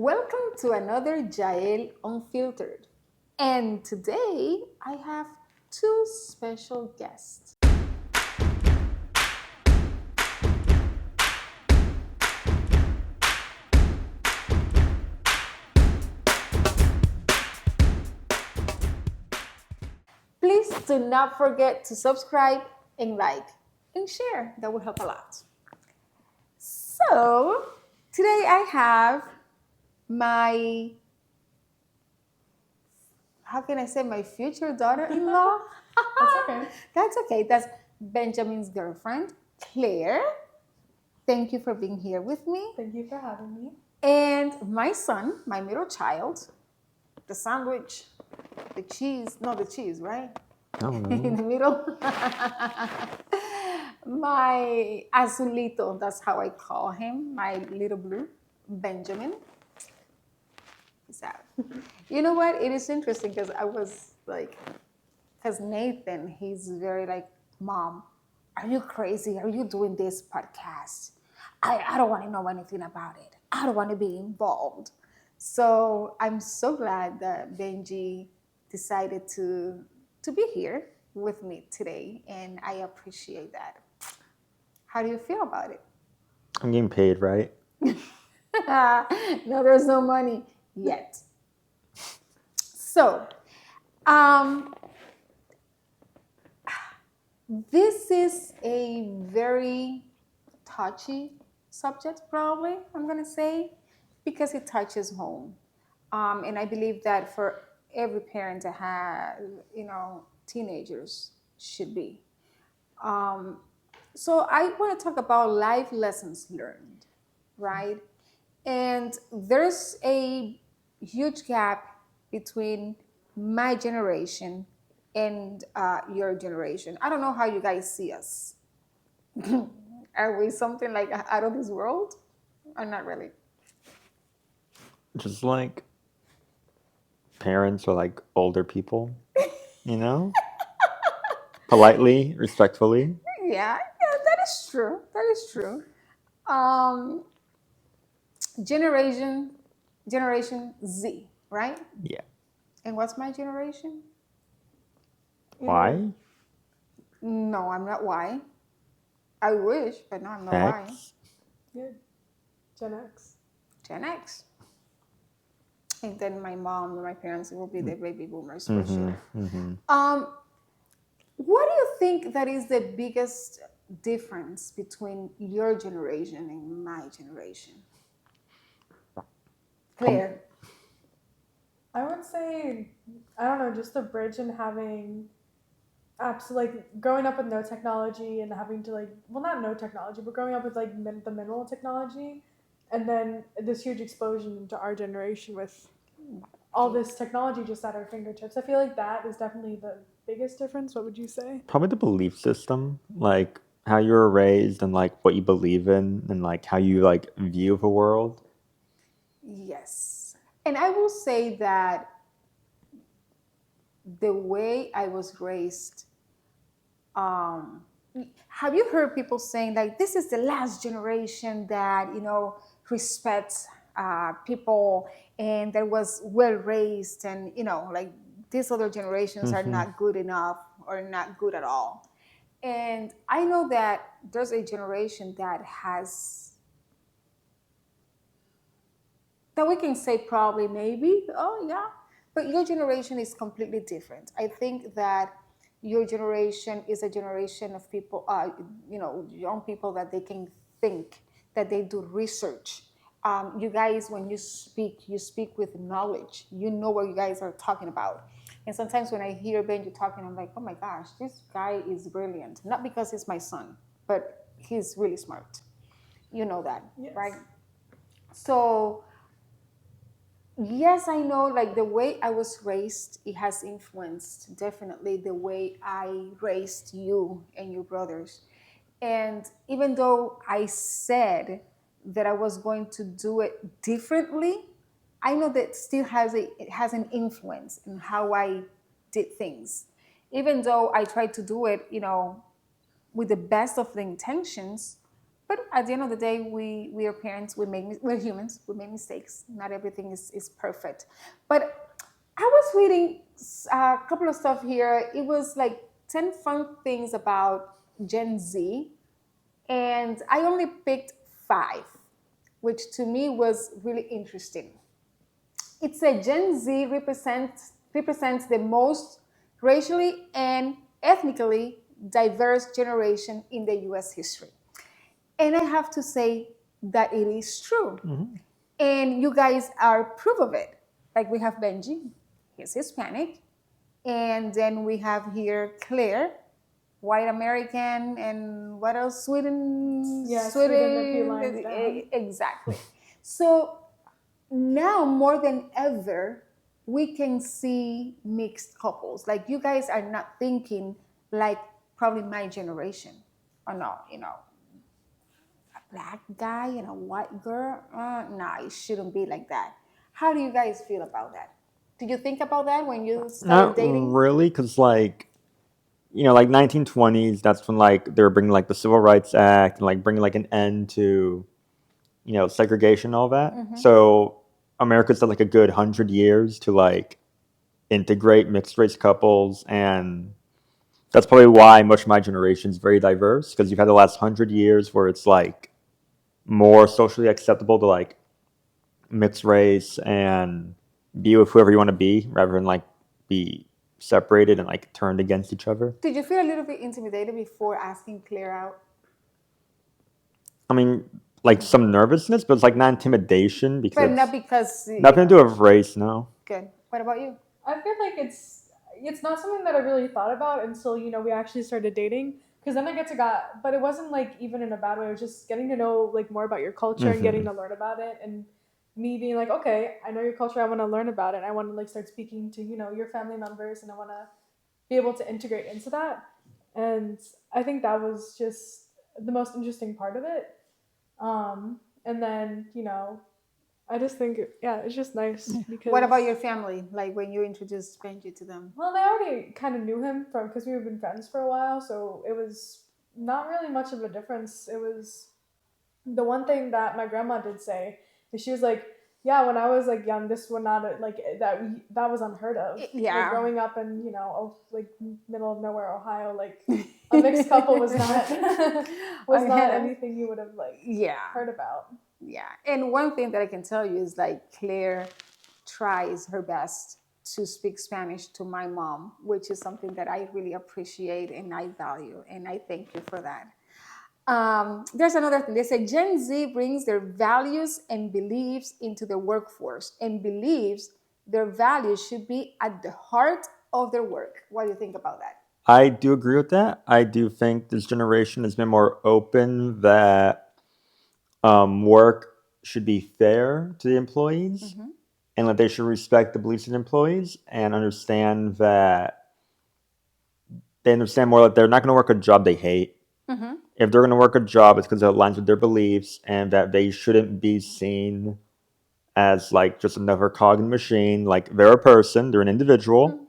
Welcome to another Jael Unfiltered. And today I have two special guests. Please do not forget to subscribe and like and share. That would help a lot. So, today I have my, how can I say, my future daughter in law? That's okay. That's okay. That's Benjamin's girlfriend, Claire. Thank you for being here with me. Thank you for having me. And my son, my middle child, the sandwich, the cheese, not the cheese, right? I don't In know. the middle. My azulito, that's how I call him, my little blue, Benjamin. He's out. You know what? It is interesting because I was like, because Nathan, he's very like, Mom, are you crazy? Are you doing this podcast? I don't want to know anything about it. I don't want to be involved. So I'm so glad that Benji decided to be here with me today, and I appreciate that. How do you feel about it? I'm getting paid, right? No, there's no money yet. So, um, this is a very touchy subject, probably, I'm going to say, because it touches home. And I believe that for every parent to have, teenagers should be. Um, so I want to talk about life lessons learned, right? And there's a huge gap between my generation and your generation. I don't know how you guys see us. Are we something like out of this world? Or not really? Just like parents or like older people, you know? Politely, respectfully. Yeah, that is true. That is true. Um, generation, generation Z, right? Yeah. And what's my generation? Why? No, I'm not Y. I wish, but no, I'm not Y. X? Yeah. Gen X. Gen X. And then my mom and my parents will be the baby boomers for Mm-hmm. sure. Mm-hmm. What do you think that is the biggest difference between your generation and my generation? Claire. I would say, I don't know, just the bridge and having like growing up with no technology and having to like, well, not no technology, but growing up with like the minimal technology, and then this huge explosion into our generation with all this technology just at our fingertips. I feel like that is definitely the biggest difference. What would you say? Probably the belief system, like how you were raised and like what you believe in and like how you like view the world. Yes. And I will say that the way I was raised, um, have you heard people saying like this is the last generation that respects people and that was well raised, and like these other generations are Mm-hmm. not good enough or not good at all. And I know that there's a generation that we can say probably maybe, oh yeah, but your generation is completely different. I think that your generation is a generation of people, young people that they can think, that they do research. You guys, when you speak with knowledge. You know what you guys are talking about. And sometimes when I hear Benji talking, I'm like, oh my gosh, this guy is brilliant. Not because he's my son, but he's really smart. You know that, Yes. right? So yes, I know, like the way I was raised, it has influenced definitely the way I raised you and your brothers. And even though I said that I was going to do it differently, I know that still it has an influence in how I did things. Even though I tried to do it, with the best of the intentions, But at the end of the day, we are parents. We're humans. We make mistakes. Not everything is perfect. But I was reading a couple of stuff here. It was like 10 fun things about Gen Z, and I only picked five, which to me was really interesting. It said Gen Z represents the most racially and ethnically diverse generation in the U.S. history. And I have to say that it is true. And you guys are proof of it. Like we have Benji, he's Hispanic. And then we have here Claire, white American, and what else? Sweden. Yeah, Sweden, a few lines down. Exactly. So now more than ever, we can see mixed couples. Like you guys are not thinking like probably my generation, or no, black guy and a white girl. Nah, it shouldn't be like that. How do you guys feel about that? Did you think about that when you started Not dating? really, because like, like 1920s, that's when like they were bringing like the Civil Rights Act and like bringing like an end to segregation and all that. So America's had like a good 100 years to like integrate mixed race couples, and that's probably why much of my generation is very diverse, because you've had the last 100 years where it's like more socially acceptable to like mix race and be with whoever you want to be rather than like be separated and like turned against each other. Did you feel a little bit intimidated before asking Claire out? I mean, like some nervousness, but it's like not intimidation But because not because nothing to do with race. No. Good. What about you? I feel like it's not something that I really thought about until we actually started dating. Because then I get to got, but it wasn't like even in a bad way. It was just getting to know like more about your culture and getting to learn about it, and me being like, okay, I know your culture. I want to learn about it. I want to like start speaking to your family members, and I want to be able to integrate into that. And I think that was just the most interesting part of it. And then I just think it's just nice because What about your family? Like when you introduced Benji to them? well, they already kind of knew him from because we've been friends for a while, so it was not really much of a difference. It was the one thing that my grandma did say is she was like, "Yeah, when I was like young, this would not like that was unheard of. Yeah. Like growing up in like middle of nowhere, Ohio, like a mixed couple was not was not anything you would have like heard about." Yeah. And one thing that I can tell you is like Claire tries her best to speak Spanish to my mom, which is something that I really appreciate and I value. And I thank you for that. There's another thing. They say Gen Z brings their values and beliefs into the workforce and believes their values should be at the heart of their work. What do you think about that? I do agree with that. I do think this generation has been more open that work should be fair to the employees, and that they should respect the beliefs of the employees and understand that they understand more that they're not going to work a job they hate. If they're going to work a job, it's because it aligns with their beliefs, and that they shouldn't be seen as like just another cog in the machine. Like they're a person, they're an individual.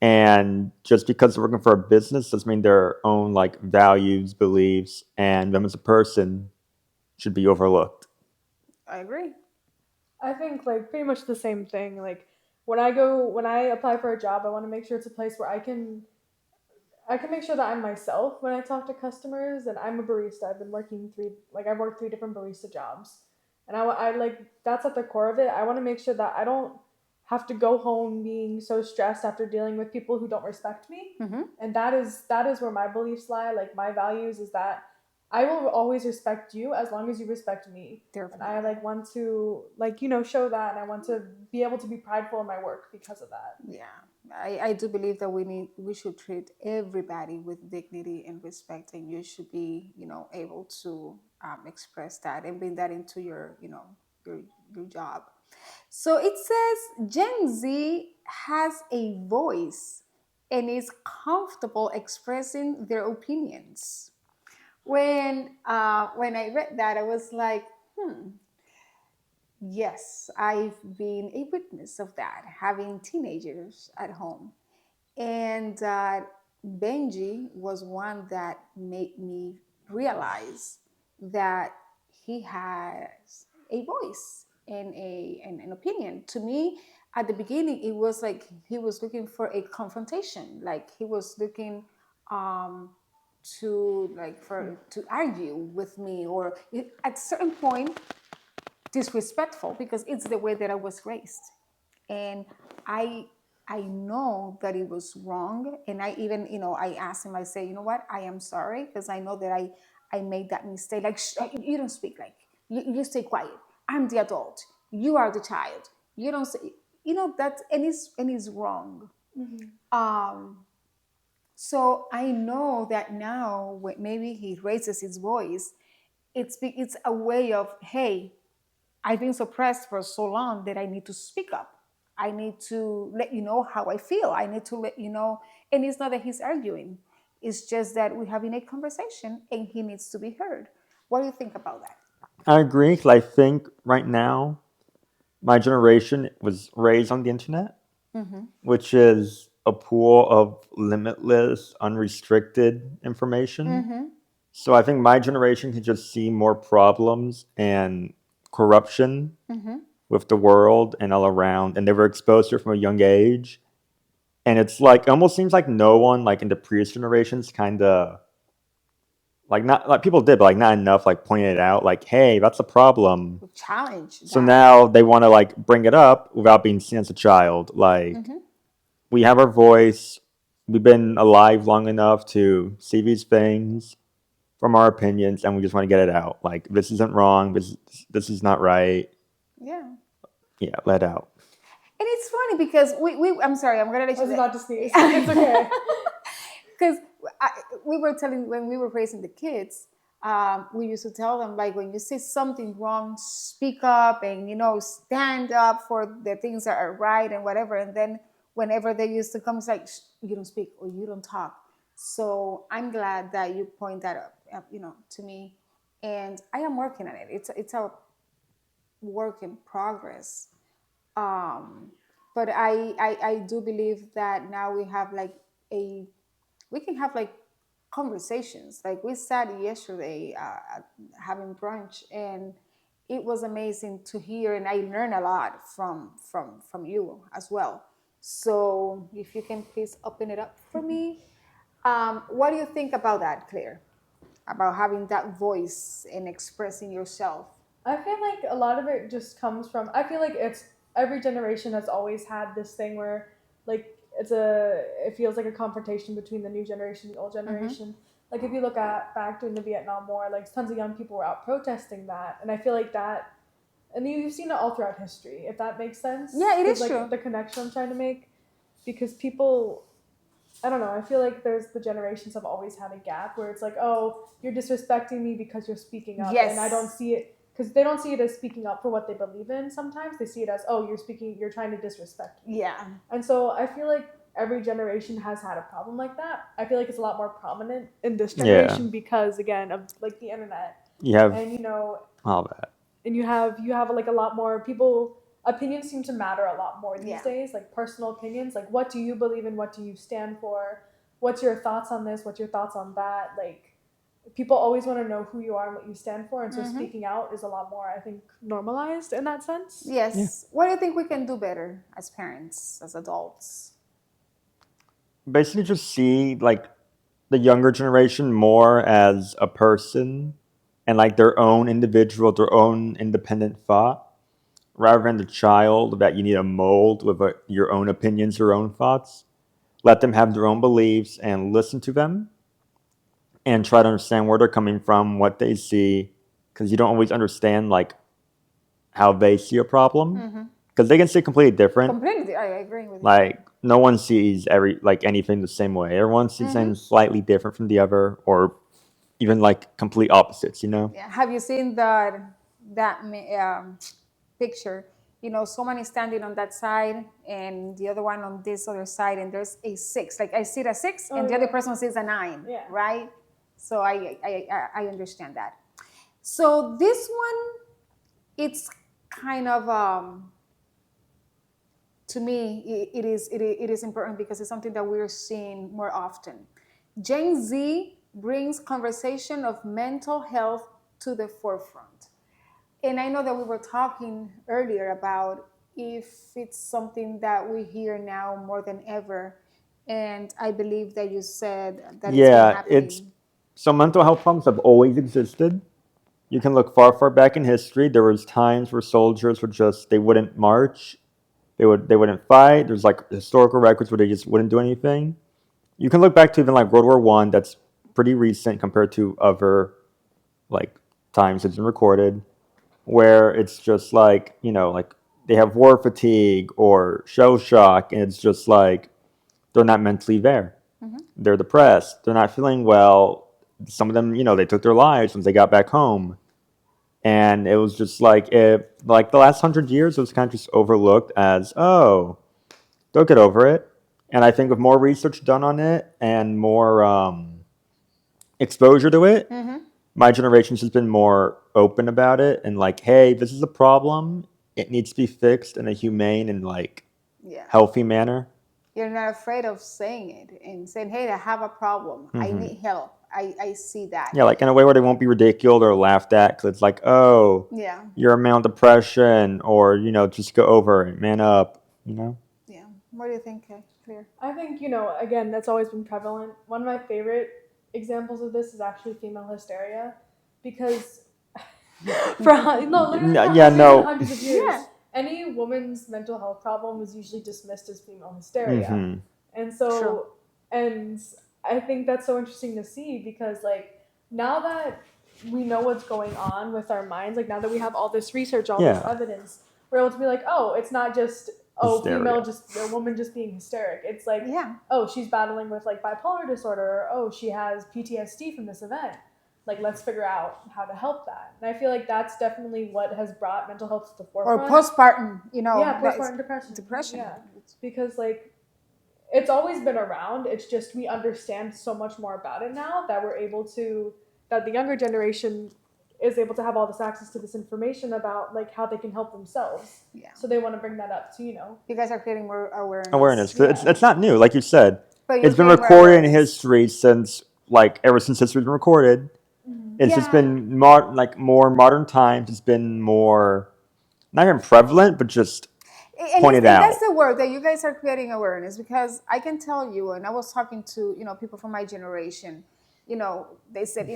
And just because they're working for a business doesn't mean their own like values, beliefs, and them as a person should be overlooked. I agree. I think like pretty much the same thing. Like when I apply for a job, I want to make sure it's a place where I can make sure that I'm myself when I talk to customers. And I'm a barista. I've been working I've worked 3 different barista jobs, and I like that's at the core of it. I want to make sure that I don't have to go home being so stressed after dealing with people who don't respect me. And that is where my beliefs lie. Like my values is that I will always respect you as long as you respect me. And I like want to show that, and I want to be able to be prideful in my work because of that. Yeah, I do believe that we should treat everybody with dignity and respect, and you should be able to express that and bring that into your your job. So it says Gen Z has a voice and is comfortable expressing their opinions. When I read that, I was like, yes, I've been a witness of that, having teenagers at home. And Benji was one that made me realize that he has a voice and an opinion. To me, at the beginning, it was like he was looking for a confrontation, like he was looking um, to like for to argue with me, or at a certain point disrespectful because it's the way that I was raised, and I I know that it was wrong, and I even I asked him. I say, you know what, I am sorry because I know that I made that mistake. Like you don't speak, like you stay quiet. I'm the adult. You are the child. You don't say, that, and it's wrong. Um, so I know that now when maybe he raises his voice, it's a way of, hey, I've been suppressed for so long that I need to speak up. I need to let you know how I feel. I need to let you know. And it's not that he's arguing, it's just that we're having a conversation and he needs to be heard. What do you think about that? I agree. 'Cause I think right now, my generation was raised on the internet, which is a pool of limitless, unrestricted information. So I think my generation can just see more problems and corruption with the world and all around, and they were exposed to it from a young age. And it's like it almost seems like no one like in the previous generations kind of like not like people did, but like not enough like pointing it out, like, hey, that's a problem. Challenge So that. now they want to like bring it up without being seen as a child. Like we have our voice. We've been alive long enough to see these things from our opinions, and we just want to get it out. Like this isn't wrong. This is not right. Yeah. Yeah, let out. And it's funny because we I'm sorry, I'm gonna let I was you. about to sneeze. It's okay. Because we were telling when we were raising the kids, we used to tell them like when you see something wrong, speak up and stand up for the things that are right and whatever. And then whenever they used to come, it's like you don't speak or you don't talk. So I'm glad that you point that up, to me, and I am working on it. It's a work in progress. Um, but I do believe that now we have like a we can have like conversations. Like we sat yesterday having brunch, and it was amazing to hear, and I learned a lot from you as well. So if you can please open it up for me, what do you think about that, Claire? About having that voice and expressing yourself. I feel like a lot of it just comes from. I feel like it's every generation has always had this thing where, like, it feels like a confrontation between the new generation and the old generation. Like if you look at back during the Vietnam War, like tons of young people were out protesting that, and I feel like that, and you've seen it all throughout history. If that makes sense, Yeah, it is like true. the connection I'm trying to make, because people I don't know. I feel like there's the generations have always had a gap where it's like, oh, you're disrespecting me because you're speaking up, and I don't Yes. see it because they don't see it as speaking up for what they believe in. Sometimes they see it as, oh, you're trying to disrespect me, Yeah. and so I feel like every generation has had a problem like that. I feel like it's a lot more prominent in this Yeah. generation because again of like the internet, You have and all that. and you have like a lot more people opinions seem to matter a lot more these Yeah. days, like personal opinions, like what do you believe in, what do you stand for, what's your thoughts on this, what's your thoughts on that, like people always want to know who you are and what you stand for, and so speaking out is a lot more, I think, normalized in that sense. Yes. Yeah. What do you think we can do better as parents, as adults? Basically, just see like the younger generation more as a person and like their own individual, their own independent thought, rather than the child that you need to mold with your own opinions, your own thoughts. Let them have their own beliefs and listen to them and try to understand where they're coming from, what they see, because you don't always understand like how they see a problem, because they can see completely different. Completely, I agree with you. Like no one sees anything the same way. Everyone sees things slightly different from the other, or even like complete opposites. Yeah. Have you seen that picture? Someone is standing on that side and the other one on this other side, and there's a six. Like I see a six, and the other person sees a nine. Yeah. Right. So I understand that. So this one, it's kind of to me it is important because it's something that we're seeing more often. Gen Z brings conversation of mental health to the forefront. And I know that we were talking earlier about if it's something that we hear now more than ever. And I believe that you said that it's been Yeah, it's happening. so mental health problems have always existed. You can look far, far back in history. There was times where soldiers would just they wouldn't march, they wouldn't fight. There's like historical records where they just wouldn't do anything. You can look back to even like World War One. That's pretty recent compared to other like times it's been recorded, where it's just like like they have war fatigue or shell shock, and it's just like they're not mentally there. They're depressed. They're not feeling well. Some of them, they took their lives once they got back home. And it was just like like the last 100 years, it was kind of just overlooked as, oh, they'll get over it. And I think with more research done on it and more exposure to it, my generation's just been more open about it and like, hey, this is a problem. It needs to be fixed in a humane and like Yeah. healthy manner. You're not afraid of saying it and saying, hey, I have a problem. I need help. I see that. Yeah, like in a way where they won't be ridiculed or laughed at because it's like, oh, Yeah. you're a man with depression, or just go over it, man up. Yeah. What do you think, Claire? I think, again, that's always been prevalent. One of my favorite examples of this is actually female hysteria, because literally for Yeah, hundreds no. and hundreds of years, Yeah. any woman's mental health problem was usually dismissed as female hysteria. Mhm. And so, True. and I think that's so interesting to see, because like now that we know what's going on with our minds, like now that we have all this research, all this Yeah. evidence, we're able to be like, oh, it's not just Hysteria. a woman just being hysteric. It's like, Yeah. oh, she's battling with like bipolar disorder, or oh, she has PTSD from this event. Like, let's figure out how to help that. And I feel like that's definitely what has brought mental health to the Or forefront. postpartum, Yeah, that is- postpartum depression. depression. Yeah, because like it's always been around. It's just we understand so much more about it now that we're able to, that the younger generation is able to have all this access to this information about like how they can help themselves. Yeah. So they want to bring that up to, You guys are creating more awareness. Awareness. 'Cause Yeah. It's not new, like you said. But you're It's been creating more recorded in awareness. history since ever since history's been recorded. It's just Yeah. been more modern times. It's been more not even prevalent, but just And pointed that's out. the word, that you guys are creating awareness, because I can tell you, and I was talking to people from my generation, they said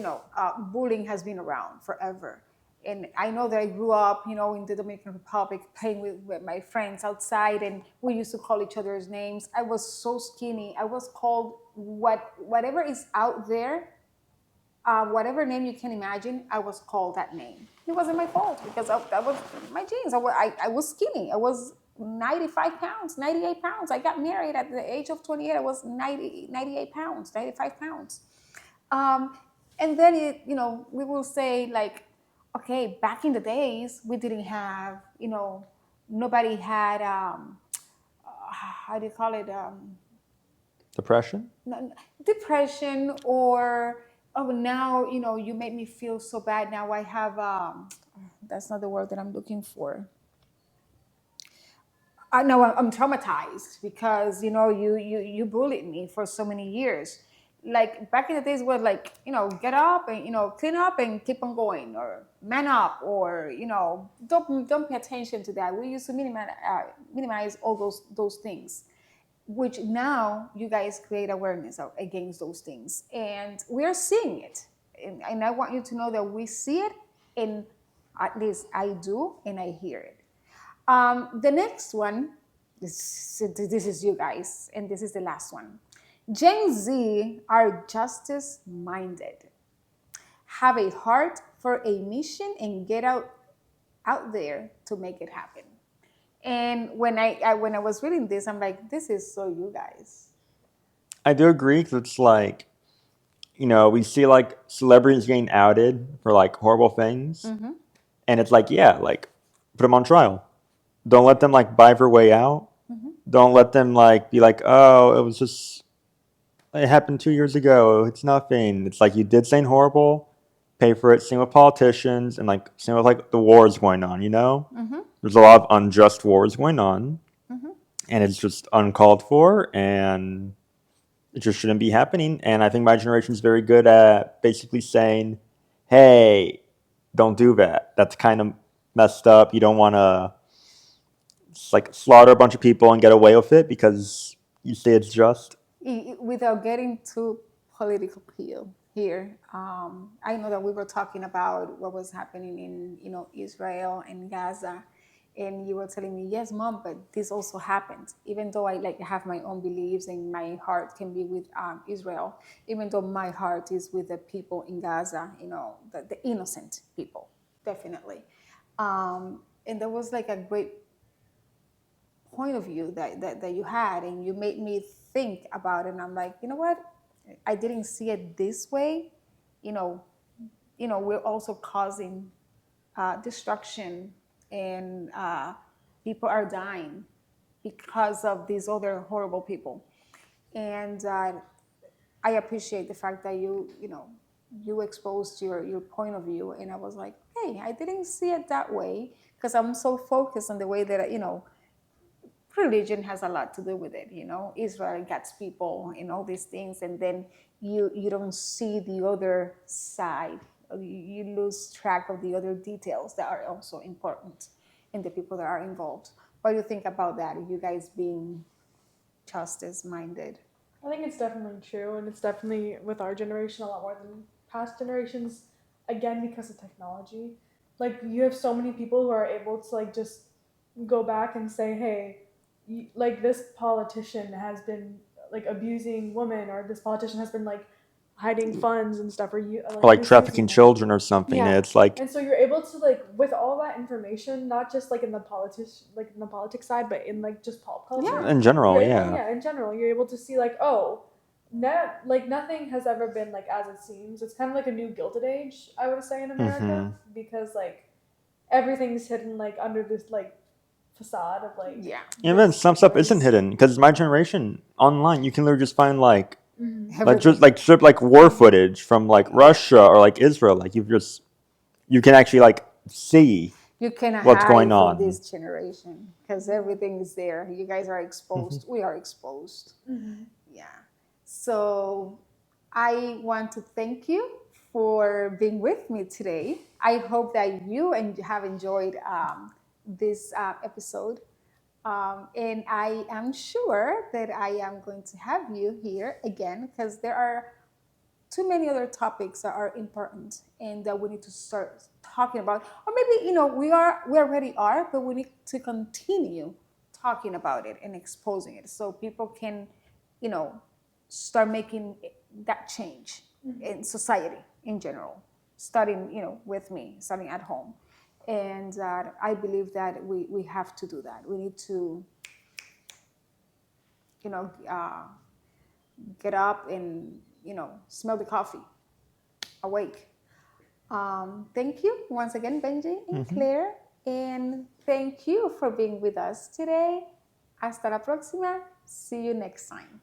bullying has been around forever, and I know that I grew up in the Dominican Republic playing with my friends outside, and we used to call each other's names. I was so skinny. I was called whatever is out there. Whatever name you can imagine, I was called that name. It wasn't my fault, because that was my genes. I was skinny. I was 95 pounds, 98 pounds. I got married at the age of 28. I was 98 pounds, 95 pounds. And then we will say like, okay, back in the days, we didn't have, nobody had, how do you call it? Depression? Depression, or oh, now you make me feel so bad. Now I have that's not the word that I'm looking for. No, I'm traumatized because you bullied me for so many years. Like back in the days where like get up and clean up and keep on going, or man up, or don't pay attention to that. We used to minimize all those things, which now you guys create awareness against those things, and we're seeing it, and I want you to know that we see it, and at least I do, and I hear it. The next one, this is you guys, and this is the last one. Gen Z are justice minded, have a heart for a mission, and get out there to make it happen. And when I was reading this, I'm like, this is so you guys. I do agree, because it's like, we see like celebrities getting outed for like horrible things, and it's like, yeah, like put them on trial. Don't let them like buy their way out. Don't let them like be like, oh, it happened 2 years ago. It's nothing. It's like you did something horrible, pay for it. Same with politicians, and like same with like the wars going on. There's a lot of unjust wars going on, and it's just uncalled for, and it just shouldn't be happening. And I think my generation is very good at basically saying, hey, don't do that. That's kind of messed up. You don't want to like slaughter a bunch of people and get away with it because you say it's just. Without getting too political here, I know that we were talking about what was happening in Israel and Gaza, and you were telling me, yes, mom, but this also happened. Even though I like have my own beliefs and my heart can be with Israel, even though my heart is with the people in Gaza, the innocent people, definitely. And there was like a great point of view that you had, and you made me think about it. And I'm like, you know what, I didn't see it this way. you know we're also causing destruction, and people are dying because of these other horrible people. And I appreciate the fact that you exposed your point of view, and I was like, hey, I didn't see it that way, because I'm so focused on the way that religion has a lot to do with it. Israel gets people and all these things, and then you don't see the other side. You lose track of the other details that are also important in the people that are involved. What do you think about that, you guys being justice minded? I think it's definitely true, and it's definitely with our generation a lot more than past generations. Again, because of technology, like you have so many people who are able to like just go back and say, hey, like this politician has been like abusing women, or this politician has been like hiding funds and stuff, or you Or like like misusing trafficking them. children or something. Yeah. It's like, And so you're able to like with all that information, not just like in the politics side, but in like just pop culture. Yeah. in general, You're able, yeah. yeah, in general, you're able to see like, oh, like nothing has ever been like as it seems. It's kind of like a new Gilded Age, I would say, in America, because like everything's hidden like under this like facade of like Yeah. Even this some stuff isn't noise. hidden because my generation online, you can literally just find like Everything. just like strip like war footage from like Russia or like Israel. Like you can actually like see You cannot what's going hide from on. this generation because everything is there. You guys are exposed. We are exposed. Yeah. So I want to thank you for being with me today. I hope that you have enjoyed this episode. And I am sure that I am going to have you here again, because there are too many other topics that are important and that we need to start talking about. Or maybe we already are, but we need to continue talking about it and exposing it so people can you know start making that change in society in general, starting with me, starting at home. And I believe that we have to do that. We need to you know uh, get up and smell the coffee, awake. Thank you once again, Benji and Claire, and thank you for being with us today. Hasta la próxima. See you next time.